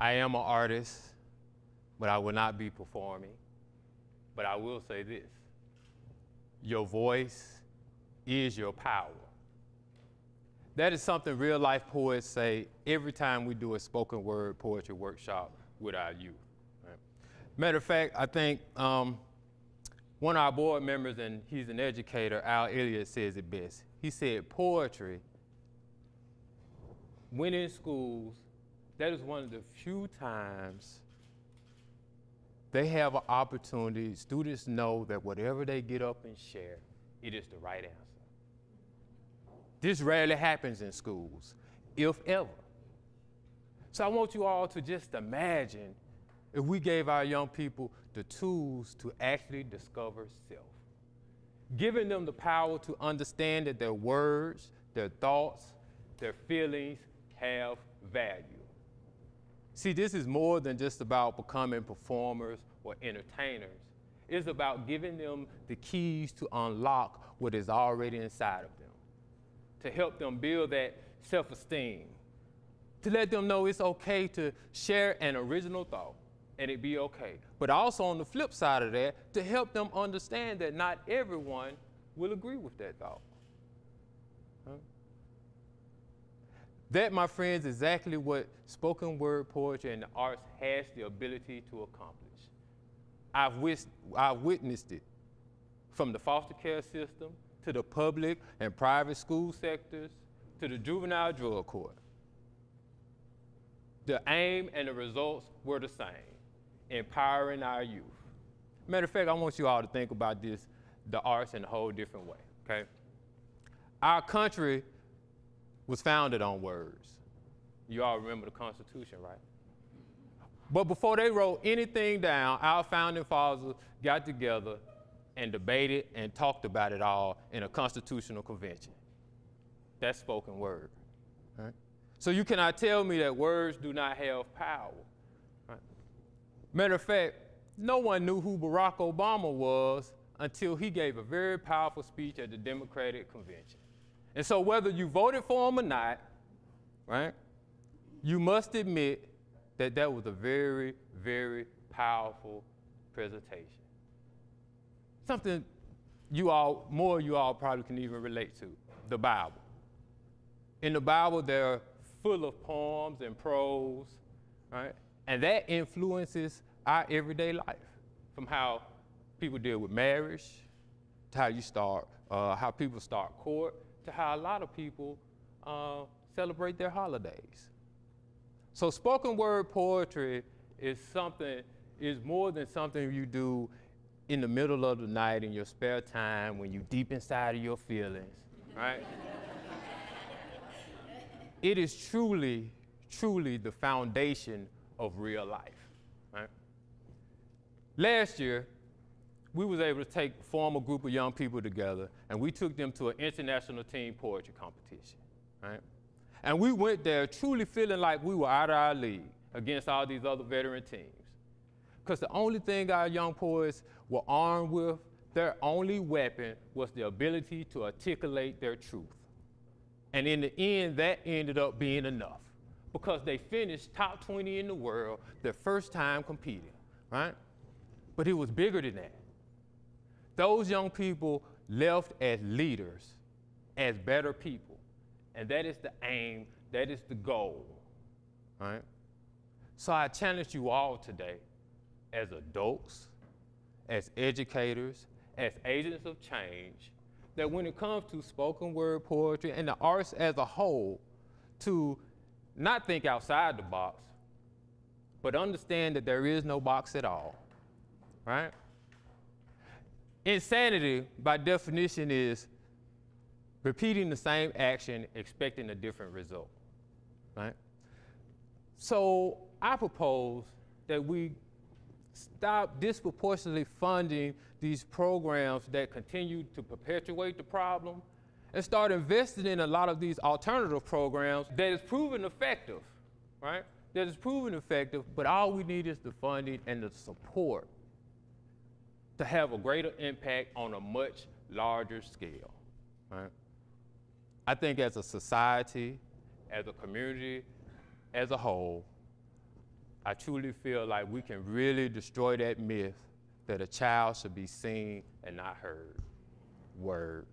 I am an artist, but I will not be performing. But I will say this: your voice is your power. That is something Real Life Poets say every time we do a spoken word poetry workshop with our youth. Right? Matter of fact, I think one of our board members, and he's an educator, Al Elliott, says it best. He said, poetry, when in schools, that is one of the few times they have an opportunity, students know that whatever they get up and share, it is the right answer. This rarely happens in schools, if ever. So I want you all to just imagine if we gave our young people the tools to actually discover self, giving them the power to understand that their words, their thoughts, their feelings have value. See, this is more than just about becoming performers or entertainers. It's about giving them the keys to unlock what is already inside of them, to help them build that self-esteem, to let them know it's okay to share an original thought and it be okay. But also on the flip side of that, to help them understand that not everyone will agree with that thought. Huh? That, my friends, is exactly what spoken word poetry and the arts has the ability to accomplish. I've witnessed it from the foster care system to the public and private school sectors to the juvenile drug court. The aim and the results were the same: empowering our youth. Matter of fact, I want you all to think about this, the arts in a whole different way, okay? Our country was founded on words. You all remember the Constitution, right? But before they wrote anything down, our founding fathers got together and debated and talked about it all in a constitutional convention. That's spoken word, right? So you cannot tell me that words do not have power. Right? Matter of fact, no one knew who Barack Obama was until he gave a very powerful speech at the Democratic Convention. And so whether you voted for him or not, right, you must admit that that was a very, very powerful presentation. Something more you all probably can even relate to, the Bible. In the Bible, they're full of poems and prose, right? And that influences our everyday life, from how people deal with marriage, to how people start court, to how a lot of people celebrate their holidays. So spoken word poetry is more than something you do in the middle of the night in your spare time when you're deep inside of your feelings, right? It is truly, truly the foundation of real life, right? Last year, we was able to form a group of young people together, and we took them to an international team poetry competition, right? And we went there truly feeling like we were out of our league against all these other veteran teams. Because the only thing our young poets were armed with, their only weapon was the ability to articulate their truth. And in the end, that ended up being enough, because they finished top 20 in the world their first time competing, right? But it was bigger than that. Those young people left as leaders, as better people. And that is the aim, that is the goal, right? So I challenge you all today, as adults, as educators, as agents of change, that when it comes to spoken word poetry and the arts as a whole, to not think outside the box, but understand that there is no box at all, right? Insanity, by definition, is repeating the same action, expecting a different result, right? So I propose that we stop disproportionately funding these programs that continue to perpetuate the problem and start investing in a lot of these alternative programs that is proven effective, right? That is proven effective, but all we need is the funding and the support to have a greater impact on a much larger scale, right? I think as a society, as a community, as a whole, I truly feel like we can really destroy that myth that a child should be seen and not heard. Word.